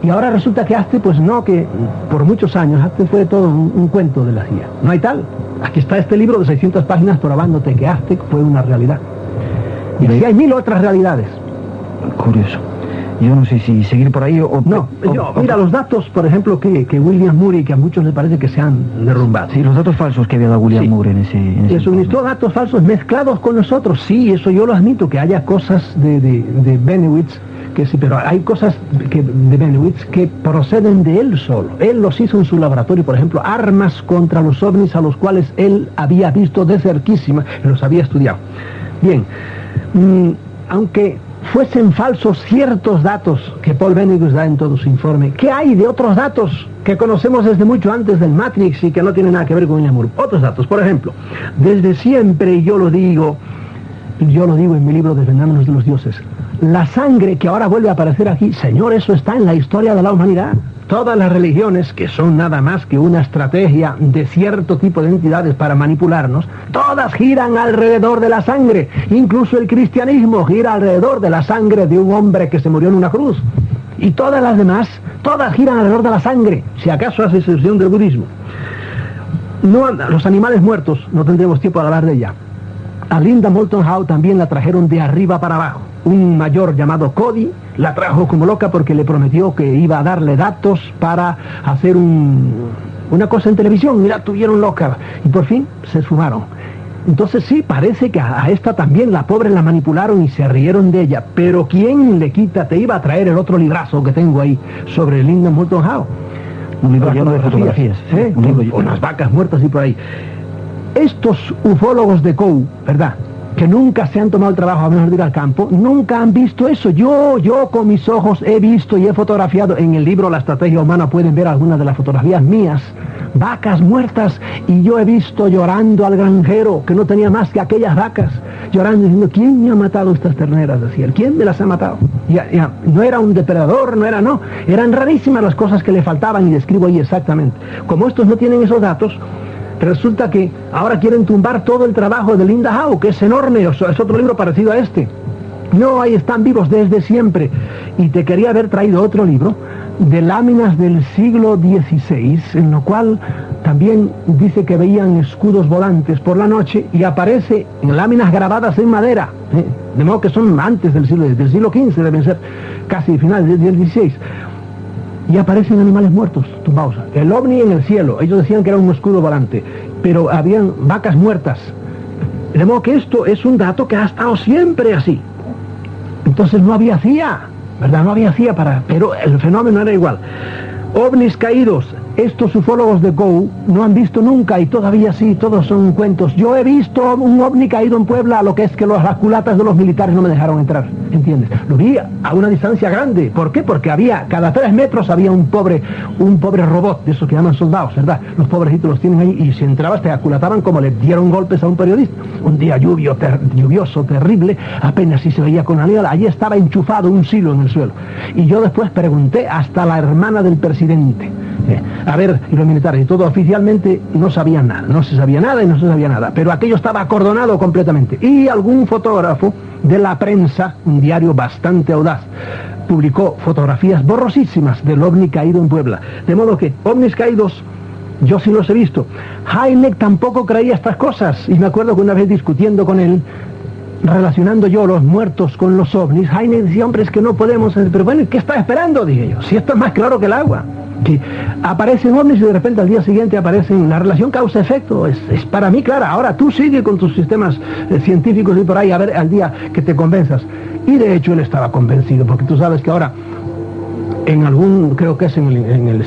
Y ahora resulta que Aztec, pues no, que por muchos años Aztec fue todo un cuento de la CIA. No hay tal. Aquí está este libro de 600 páginas probándote que Aztec fue una realidad. Y así hay 1000 otras realidades. Curioso. Yo no sé si seguir por ahí o... No, mira, los datos, por ejemplo, que William Murray, que a muchos les parece que se han derrumbado. Sí, los datos falsos que había dado William Murray en ese le suministró datos falsos mezclados con nosotros. Sí, eso yo lo admito, que haya cosas de Benowitz, que sí, pero hay cosas de Benowitz que proceden de él solo. Él los hizo en su laboratorio, por ejemplo, armas contra los ovnis a los cuales él había visto de cerquísima, los había estudiado. Bien, aunque fuesen falsos ciertos datos que Paul Benowitz da en todo su informe, ¿qué hay de otros datos que conocemos desde mucho antes del Matrix y que no tienen nada que ver con William Murray? Otros datos, por ejemplo, desde siempre yo lo digo en mi libro Desvendándonos de los dioses, la sangre que ahora vuelve a aparecer aquí, señor, eso está en la historia de la humanidad. Todas las religiones, que son nada más que una estrategia de cierto tipo de entidades para manipularnos, todas giran alrededor de la sangre. Incluso el cristianismo gira alrededor de la sangre de un hombre que se murió en una cruz. Y todas las demás, todas giran alrededor de la sangre, si acaso hace excepción del budismo. No, los animales muertos, no tendremos tiempo de hablar de ella. A Linda Moulton Howe también la trajeron de arriba para abajo. Un mayor llamado Cody la trajo como loca porque le prometió que iba a darle datos para hacer una cosa en televisión, y la tuvieron loca. Y por fin se esfumaron. Entonces sí, parece que a esta también la pobre la manipularon y se rieron de ella. Pero ¿quién le quita? Te iba a traer el otro librazo que tengo ahí sobre Linda Moulton Howe. Un libro lleno de fotografías. Un libro, unas vacas muertas y por ahí. Estos ufólogos de Coe, ¿verdad?, que nunca se han tomado el trabajo a menos de ir al campo, nunca han visto eso. Yo con mis ojos he visto y he fotografiado. En el libro La Estrategia Humana pueden ver algunas de las fotografías mías, vacas muertas, y yo he visto llorando al granjero que no tenía más que aquellas vacas, llorando diciendo: ¿quién me ha matado estas terneras? Decía él, ¿quién me las ha matado? Ya, no era un depredador, eran rarísimas las cosas que le faltaban, y describo ahí exactamente. Como estos no tienen esos datos, resulta que ahora quieren tumbar todo el trabajo de Linda Howe, que es enorme, es otro libro parecido a este. No, ahí están vivos desde siempre. Y te quería haber traído otro libro de láminas del siglo XVI, en lo cual también dice que veían escudos volantes por la noche y aparece en láminas grabadas en madera, de modo que son antes del siglo XV, deben ser casi finales del XVI. Y aparecen animales muertos, tumbados. El ovni en el cielo, ellos decían que era un escudo volante, pero habían vacas muertas. De modo que esto es un dato que ha estado siempre así. Entonces no había CIA, ¿verdad? No había CIA pero el fenómeno era igual. OVNIs caídos, estos ufólogos de Go no han visto nunca, y todavía sí, todos son cuentos. Yo he visto un ovni caído en Puebla, lo que es que las culatas de los militares no me dejaron entrar, ¿entiendes? Lo vi a una distancia grande. ¿Por qué? Porque había, cada 3 metros había un pobre robot, de esos que llaman soldados, ¿verdad? Los pobrecitos los tienen ahí, y si entrabas te aculataban como le dieron golpes a un periodista. Un día lluvioso, terrible, apenas si se veía con la niebla, allí estaba enchufado un silo en el suelo. Y yo después pregunté hasta la hermana del presidente. A ver, y los militares y todo, oficialmente no sabían nada, no se sabía nada, pero aquello estaba acordonado completamente. Y algún fotógrafo de la prensa, un diario bastante audaz, publicó fotografías borrosísimas del ovni caído en Puebla. De modo que ovnis caídos, yo sí los he visto. Hynek tampoco creía estas cosas, y me acuerdo que una vez discutiendo con él, relacionando yo los muertos con los ovnis, Hynek decía, hombre, es que no podemos, pero bueno, ¿qué está esperando? Dije yo, si esto es más claro que el agua. Que aparecen ovnis y de repente al día siguiente aparecen, la relación causa-efecto es para mí clara. Ahora tú sigue con tus sistemas científicos y por ahí, a ver al día que te convenzas. Y de hecho él estaba convencido, porque tú sabes que ahora en algún, creo que es en el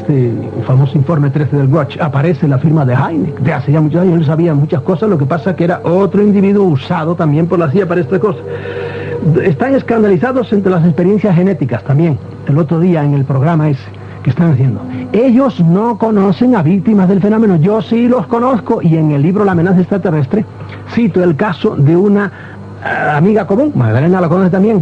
famoso informe 13 del Watch, aparece la firma de Hynek. De hace ya muchos años él sabía muchas cosas, lo que pasa que era otro individuo usado también por la CIA para esta cosa. Están escandalizados entre las experiencias genéticas también. El otro día en el programa ese que están haciendo. Ellos no conocen a víctimas del fenómeno, yo sí los conozco, y en el libro La amenaza extraterrestre cito el caso de una amiga común, Magdalena la conoce también,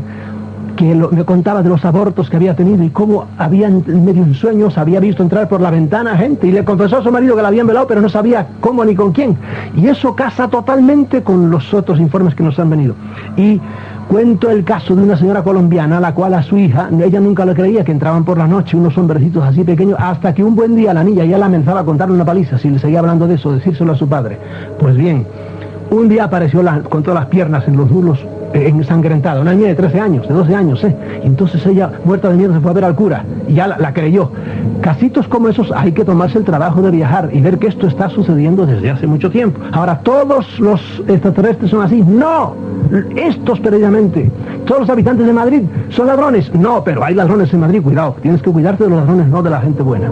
que me contaba de los abortos que había tenido y cómo habían, medio en sueños, había visto entrar por la ventana gente, y le confesó a su marido que la habían violado, pero no sabía cómo ni con quién. Y eso casa totalmente con los otros informes que nos han venido. Y cuento el caso de una señora colombiana, a la cual a su hija, ella nunca le creía que entraban por la noche unos hombrecitos así pequeños, hasta que un buen día la niña ya la amenazaba a contarle una paliza, si le seguía hablando de eso, decírselo a su padre. Pues bien, un día apareció con todas las piernas en los muslos ensangrentada, una niña de 13 años, de 12 años, y entonces ella, muerta de miedo, se fue a ver al cura, y ya la creyó. Casitos como esos hay que tomarse el trabajo de viajar y ver que esto está sucediendo desde hace mucho tiempo. Ahora, ¿todos los extraterrestres son así? ¡No! Estos precisamente. ¿Todos los habitantes de Madrid son ladrones? No, pero hay ladrones en Madrid, cuidado, tienes que cuidarte de los ladrones, no de la gente buena.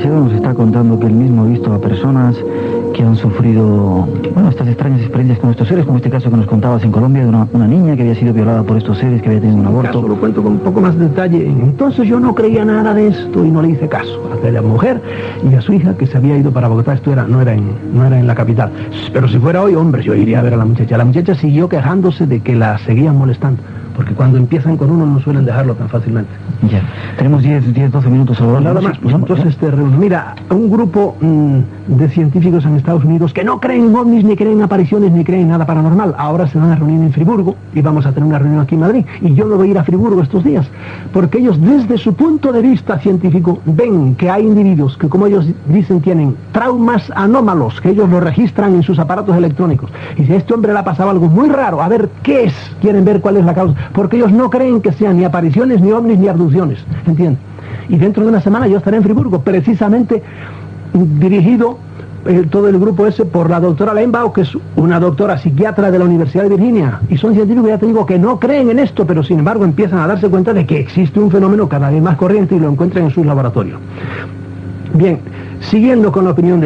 Nos está contando que él mismo ha visto a personas que han sufrido, bueno, estas extrañas experiencias con estos seres, como este caso que nos contabas en Colombia de una niña que había sido violada por estos seres, que había tenido un aborto. Caso, lo cuento con un poco más de detalle. Entonces yo no creía nada de esto y no le hice caso a aquella mujer y a su hija que se había ido para Bogotá. Esto no era en la capital. Pero si fuera hoy, hombre, yo iría a ver a la muchacha. La muchacha siguió quejándose de que la seguían molestando, porque cuando empiezan con uno no suelen dejarlo tan fácilmente. Ya, tenemos 12 minutos ahora. Nada más, pues entonces mira, un grupo de científicos en Estados Unidos que no creen en ovnis, ni creen en apariciones, ni creen en nada paranormal, ahora se van a reunir en Friburgo y vamos a tener una reunión aquí en Madrid, y yo me voy a ir a Friburgo estos días, porque ellos desde su punto de vista científico ven que hay individuos que, como ellos dicen, tienen traumas anómalos, que ellos lo registran en sus aparatos electrónicos, y si a este hombre le ha pasado algo muy raro, a ver qué es, quieren ver cuál es la causa, porque ellos no creen que sean ni apariciones, ni ovnis, ni abducciones, ¿entiendes? Y dentro de una semana yo estaré en Friburgo, precisamente dirigido todo el grupo ese por la doctora Lembaugh, que es una doctora psiquiatra de la Universidad de Virginia, y son científicos, ya te digo, que no creen en esto, pero sin embargo empiezan a darse cuenta de que existe un fenómeno cada vez más corriente y lo encuentran en sus laboratorios. Bien, siguiendo con la opinión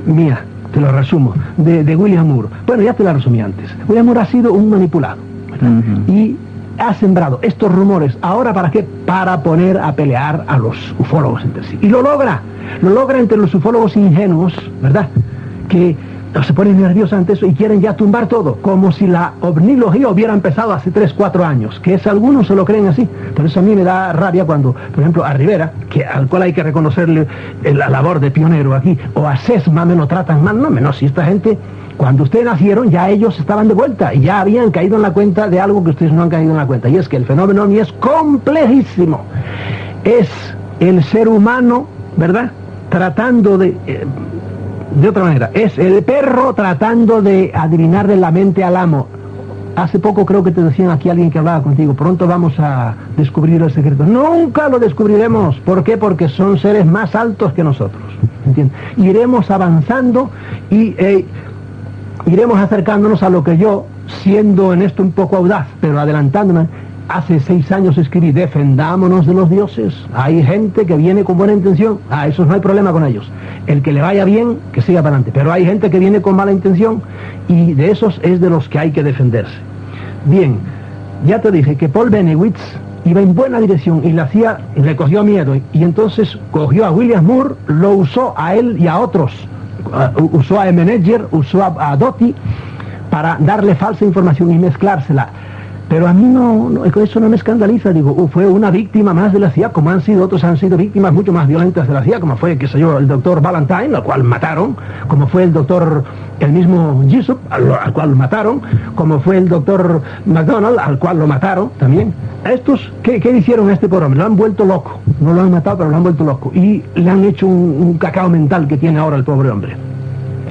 mía, te lo resumo, de William Moore. Bueno, ya te la resumí antes. William Moore ha sido un manipulado, y ha sembrado estos rumores. ¿Ahora para qué? Para poner a pelear a los ufólogos entre sí. Y lo logra entre los ufólogos ingenuos, ¿verdad? Que se ponen nerviosos ante eso y quieren ya tumbar todo, como si la ovnilogía hubiera empezado hace 3, 4 años, que es algunos se lo creen así. Por eso a mí me da rabia cuando, por ejemplo, a Rivera, al cual hay que reconocerle la labor de pionero aquí, o a Sesma me lo tratan mal, no, si esta gente, cuando ustedes nacieron, ya ellos estaban de vuelta y ya habían caído en la cuenta de algo que ustedes no han caído en la cuenta, y es que el fenómeno ovni es complejísimo. Es el ser humano, ¿verdad?, tratando de otra manera, es el perro tratando de adivinarle la mente al amo. Hace poco creo que te decían aquí alguien que hablaba contigo, pronto vamos a descubrir el secreto. Nunca lo descubriremos. ¿Por qué? Porque son seres más altos que nosotros, ¿entiendes? Iremos avanzando y iremos acercándonos a lo que yo, siendo en esto un poco audaz, pero adelantándome, hace 6 años escribí: defendámonos de los dioses. Hay gente que viene con buena intención, esos no hay problema con ellos. El que le vaya bien, que siga para adelante. Pero hay gente que viene con mala intención y de esos es de los que hay que defenderse. Bien, ya te dije que Paul Bennewitz iba en buena dirección y le cogió miedo, y entonces cogió a William Moore, lo usó a él y a otros. Usó a Emenegger, usó a Doty para darle falsa información y mezclársela. Pero a mí eso no me escandaliza. Digo, fue una víctima más de la CIA, como otros han sido víctimas mucho más violentas de la CIA, como fue, el doctor Valentine, al cual mataron, como fue el mismo Jessup, al cual mataron, como fue el doctor McDonald, al cual lo mataron también. A estos, ¿qué hicieron a este pobre hombre? Lo han vuelto loco. No lo han matado, pero lo han vuelto loco. Y le han hecho un cacao mental que tiene ahora el pobre hombre.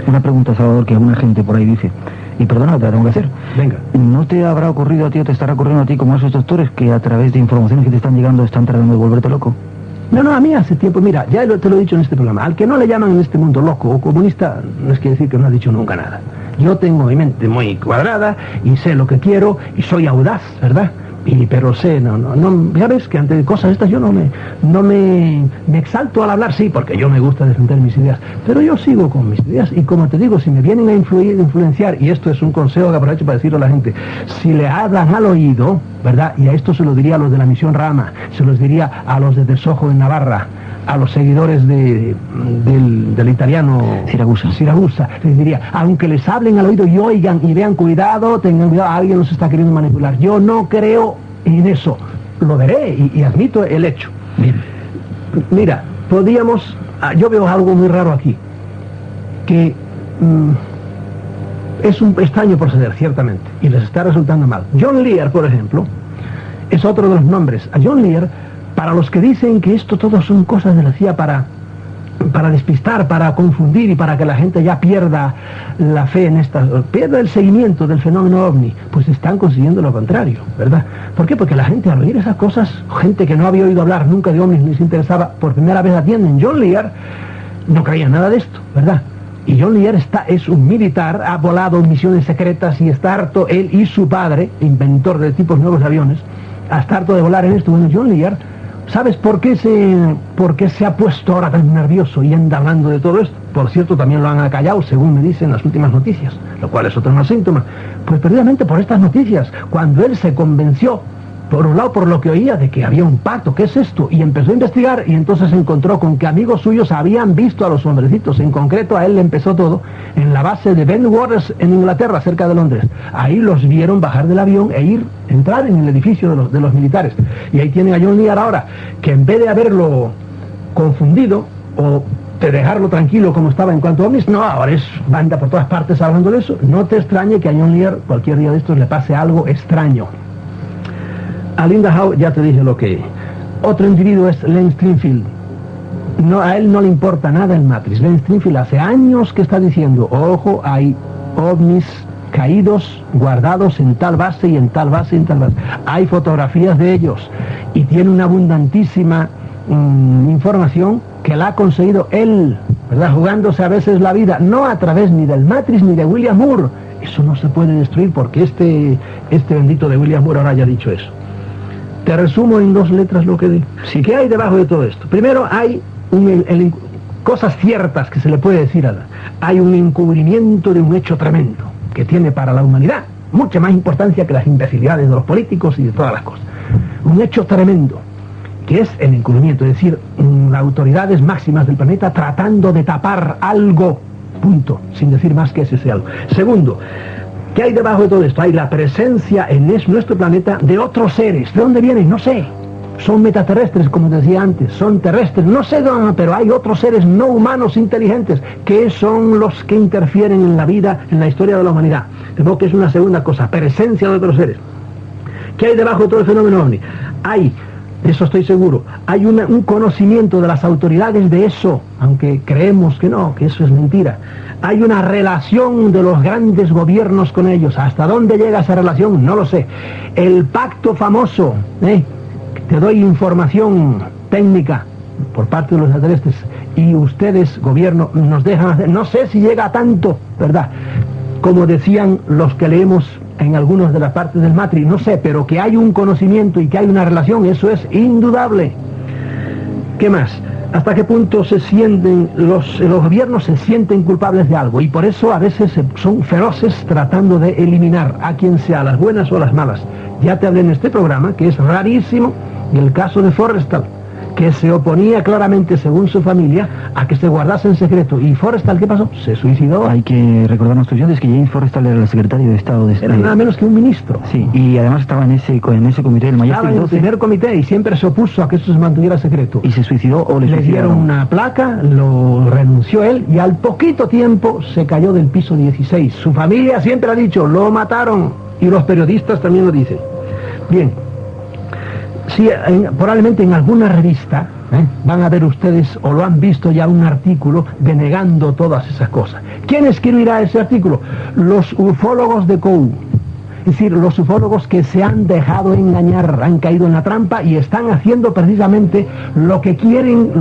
Una pregunta, Salvador, que una gente por ahí dice, y perdona, te la tengo que hacer. Venga. ¿No te habrá ocurrido a ti o te estará ocurriendo a ti, como a esos doctores, que a través de informaciones que te están llegando están tratando de volverte loco? No, a mí hace tiempo, mira, ya te lo he dicho en este programa, al que no le llaman en este mundo loco o comunista, no es que decir que no ha dicho nunca nada. Yo tengo mi mente muy cuadrada y sé lo que quiero y soy audaz, ¿verdad? Pero sé, ya ves que ante cosas estas yo no me exalto al hablar, sí, porque yo me gusta defender mis ideas, pero yo sigo con mis ideas, y como te digo, si me vienen a influenciar, y esto es un consejo que aprovecho para decirlo a la gente, si le hablan al oído, ¿verdad? Y a esto se lo diría a los de la Misión Rama, se los diría a los de Desojo en Navarra, a los seguidores del italiano Siragusa, les diría, aunque les hablen al oído y oigan y vean, cuidado, tengan cuidado, alguien los está queriendo manipular. Yo no creo en eso, lo veré y admito el hecho. Bien. Mira, yo veo algo muy raro aquí, que es un extraño proceder, ciertamente, y les está resultando mal. John Lear, por ejemplo, es otro de los nombres. A John Lear, para los que dicen que esto todo son cosas de la CIA para despistar, para confundir y para que la gente ya pierda la fe en pierda el seguimiento del fenómeno ovni, pues están consiguiendo lo contrario, ¿verdad? ¿Por qué? Porque la gente, al oír esas cosas, gente que no había oído hablar nunca de ovnis ni se interesaba, por primera vez atienden. John Lear no creía nada de esto, ¿verdad? Y John Lear es un militar, ha volado en misiones secretas y está harto, él y su padre, inventor de tipos nuevos de aviones, está harto de volar en esto. Bueno, John Lear, ¿sabes por qué se ha puesto ahora tan nervioso y anda hablando de todo esto? Por cierto, también lo han acallado, según me dicen las últimas noticias, lo cual es otro más síntoma. Pues precisamente por estas noticias, cuando él se convenció, por un lado por lo que oía de que había un pacto, ¿qué es esto? Y empezó a investigar y entonces se encontró con que amigos suyos habían visto a los hombrecitos. En concreto a él le empezó todo en la base de Ben Waters en Inglaterra, cerca de Londres. Ahí los vieron bajar del avión entrar en el edificio de los militares. Y ahí tienen a John Lear ahora, que en vez de haberlo confundido o de dejarlo tranquilo como estaba en cuanto a ovnis, no, ahora anda por todas partes hablando de eso. No te extrañe que a John Lear cualquier día de estos le pase algo extraño. A Linda Howe ya te dije lo que... Otro individuo es Len Stringfield. A él no le importa nada el Matrix. Len Stringfield hace años que está diciendo, ojo, hay ovnis caídos, guardados en tal base y en tal base y en tal base. Hay fotografías de ellos y tiene una abundantísima información que la ha conseguido él, ¿verdad? Jugándose a veces la vida, no a través ni del Matrix ni de William Moore. Eso no se puede destruir porque este bendito de William Moore ahora haya dicho eso. Te resumo en 2 letras lo que digo. Sí, ¿qué hay debajo de todo esto? Primero hay cosas ciertas que se le puede decir hay un encubrimiento de un hecho tremendo que tiene para la humanidad mucha más importancia que las imbecilidades de los políticos y de todas las cosas. Un hecho tremendo que es el encubrimiento, es decir, las autoridades máximas del planeta tratando de tapar algo punto, sin decir más que ese sea algo. Segundo, ¿qué hay debajo de todo esto? Hay la presencia en nuestro planeta de otros seres. ¿De dónde vienen? No sé. Son metaterrestres, como decía antes, son terrestres, no sé dónde, pero hay otros seres no humanos inteligentes que son los que interfieren en la vida, en la historia de la humanidad. De modo que es una segunda cosa, presencia de otros seres. ¿Qué hay debajo de todo el fenómeno ovni? Hay, de eso estoy seguro, hay un conocimiento de las autoridades de eso, aunque creemos que no, que eso es mentira. Hay una relación de los grandes gobiernos con ellos. ¿Hasta dónde llega esa relación? No lo sé. El pacto famoso, te doy información técnica por parte de los extraterrestres y ustedes, gobierno, nos dejan hacer, no sé si llega a tanto, ¿verdad? Como decían los que leemos en algunas de las partes del Matrix, no sé, pero que hay un conocimiento y que hay una relación, eso es indudable. ¿Qué más? ¿Hasta qué punto se sienten, los gobiernos se sienten culpables de algo? Y por eso a veces son feroces tratando de eliminar a quien sea, las buenas o las malas. Ya te hablé en este programa que es rarísimo el caso de Forrestal, que se oponía claramente, según su familia, a que se guardase en secreto. ¿Y Forrestal qué pasó? Se suicidó. Hay que recordar a nuestros oyentes que James Forrestal era el secretario de Estado de Era nada menos que un ministro. Sí, y además estaba en ese comité del Majestic 12. Estaba en el primer comité y siempre se opuso a que eso se mantuviera secreto. ¿Y se suicidó o le dieron una placa, lo renunció él y al poquito tiempo se cayó del piso 16. Su familia siempre ha dicho, lo mataron, y los periodistas también lo dicen. Bien. Sí, probablemente en alguna revista van a ver ustedes, o lo han visto ya, un artículo denegando todas esas cosas. ¿Quién escribirá ese artículo? Los ufólogos de COU. Es decir, los ufólogos que se han dejado engañar, han caído en la trampa y están haciendo precisamente lo que quieren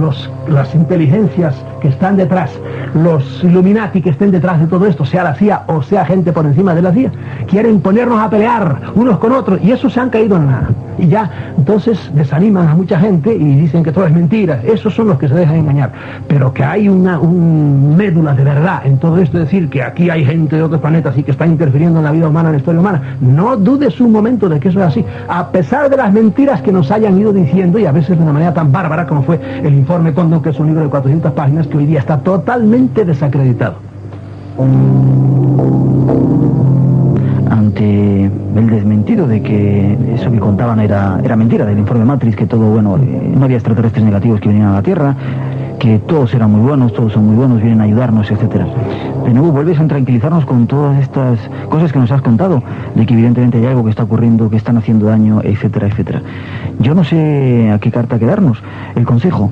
las inteligencias que están detrás, los Illuminati que estén detrás de todo esto, sea la CIA o sea gente por encima de la CIA. Quieren ponernos a pelear unos con otros y esos se han caído en nada. Y ya, entonces desaniman a mucha gente y dicen que todo es mentira. Esos son los que se dejan engañar. Pero que hay una médula de verdad en todo esto, es decir, que aquí hay gente de otros planetas y que está interfiriendo en la vida humana, en la historia humana. No dudes un momento de que eso es así, a pesar de las mentiras que nos hayan ido diciendo, y a veces de una manera tan bárbara como fue el informe Condon, que es un libro de 400 páginas que hoy día está totalmente desacreditado. Ante el desmentido de que eso que contaban era mentira, del informe Matrix, que todo, no había extraterrestres negativos que venían a la Tierra, que todos eran muy buenos, todos son muy buenos, vienen a ayudarnos, etcétera. De nuevo vuelves a tranquilizarnos con todas estas cosas que nos has contado, de que evidentemente hay algo que está ocurriendo, que están haciendo daño, etcétera, etcétera. Yo no sé a qué carta quedarnos. El consejo,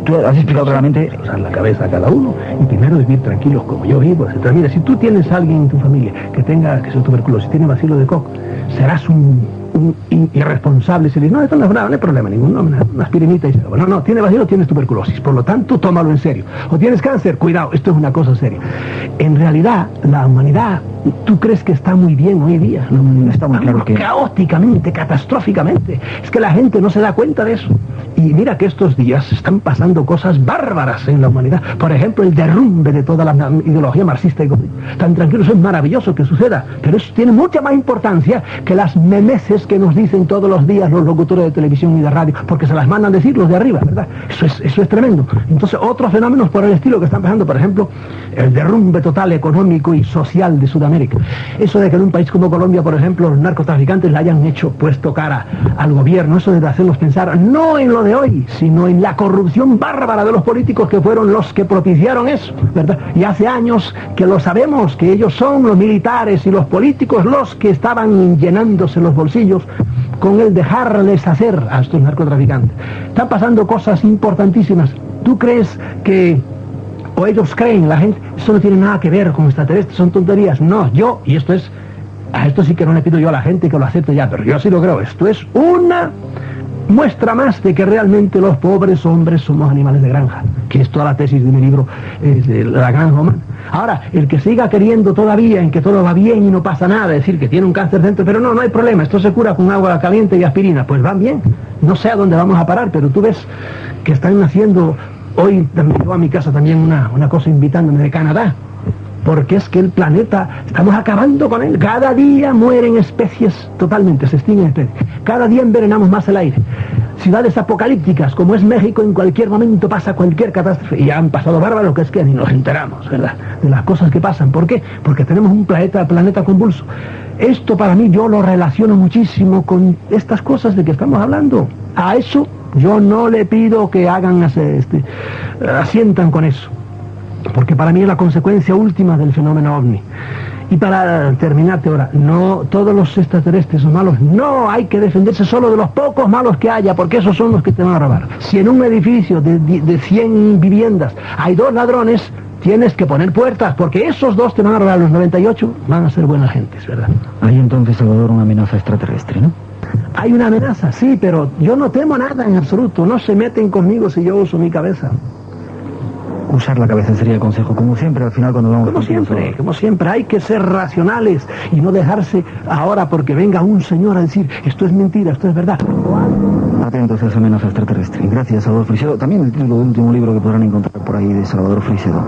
tú has explicado claramente... Usar la cabeza a cada uno y primero vivir tranquilos como yo vivo, etcétera. Mira, si tú tienes a alguien en tu familia que tenga tuberculosis, tiene bacilo de Koch, serás un irresponsable. Se dice, no, esto no es bravo, no hay problema ninguno, una aspirinita y se acabó. No, tiene bacilo, tienes tuberculosis, por lo tanto, tómalo en serio. O tienes cáncer, cuidado, esto es una cosa seria. En realidad, la humanidad, ¿tú crees que está muy bien hoy día? No, está muy claro que... Caóticamente, catastróficamente. Es que la gente no se da cuenta de eso. Y mira que estos días están pasando cosas bárbaras en la humanidad. Por ejemplo, el derrumbe de toda la ideología marxista y tan tranquilo, eso es maravilloso que suceda, pero eso tiene mucha más importancia que las memeces que nos dicen todos los días los locutores de televisión y de radio, porque se las mandan decir los de arriba, ¿verdad? Eso es tremendo. Entonces, otros fenómenos por el estilo que están pasando, por ejemplo, el derrumbe total económico y social de Sudamérica. Eso de que en un país como Colombia, por ejemplo, los narcotraficantes le hayan puesto cara al gobierno, eso de hacerlos pensar, no en lo de hoy, sino en la corrupción bárbara de los políticos que fueron los que propiciaron eso, ¿verdad? Y hace años que lo sabemos, que ellos son los militares y los políticos los que estaban llenándose los bolsillos con el dejarles hacer a estos narcotraficantes. Están pasando cosas importantísimas. ¿Tú crees que, o ellos creen, la gente, eso no tiene nada que ver con extraterrestres, son tonterías? No, yo, y esto sí que no le pido yo a la gente que lo acepte ya, pero yo sí lo creo, esto es una muestra más de que realmente los pobres hombres somos animales de granja, que es toda la tesis de mi libro, de la granja humana. Ahora, el que siga queriendo todavía en que todo va bien y no pasa nada, decir que tiene un cáncer dentro, pero no hay problema, esto se cura con agua caliente y aspirina, pues van bien. No sé a dónde vamos a parar, pero tú ves que están haciendo, hoy me llegó a mi casa también una cosa invitándome de Canadá, porque es que el planeta, estamos acabando con él. Cada día mueren especies totalmente, se extinguen especies. Cada día envenenamos más el aire. ciudades apocalípticas, como es México, en cualquier momento pasa cualquier catástrofe. Y han pasado bárbaros que es que ni nos enteramos, ¿verdad?, de las cosas que pasan. ¿Por qué? Porque tenemos un planeta convulso. Esto para mí yo lo relaciono muchísimo con estas cosas de que estamos hablando. A eso yo no le pido que hagan, asientan con eso, porque para mí es la consecuencia última del fenómeno ovni. Y para terminarte ahora, no todos los extraterrestres son malos, no, hay que defenderse solo de los pocos malos que haya, porque esos son los que te van a robar. Si en un edificio de 100 viviendas hay 2 ladrones, tienes que poner puertas, porque esos 2 te van a robar, los 98 van a ser buenas gentes, ¿verdad? Hay entonces, Salvador, una amenaza extraterrestre, ¿no? Hay una amenaza, sí, pero yo no temo nada en absoluto, no se meten conmigo si yo uso mi cabeza. Usar la cabeza sería el consejo, como siempre, al final cuando vamos... Como siempre, hay que ser racionales y no dejarse ahora porque venga un señor a decir esto es mentira, esto es verdad. Atentos a esa amenaza extraterrestre. Gracias, Salvador Freixedo. También el título del último libro que podrán encontrar por ahí de Salvador Freixedo.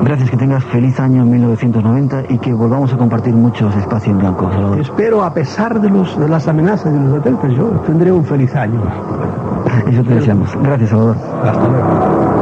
Gracias, que tengas feliz año 1990 y que volvamos a compartir muchos espacios en blanco, Salvador. Espero, a pesar de las amenazas de los atentados, yo tendré un feliz año. Eso te deseamos. Gracias, Salvador. Hasta luego.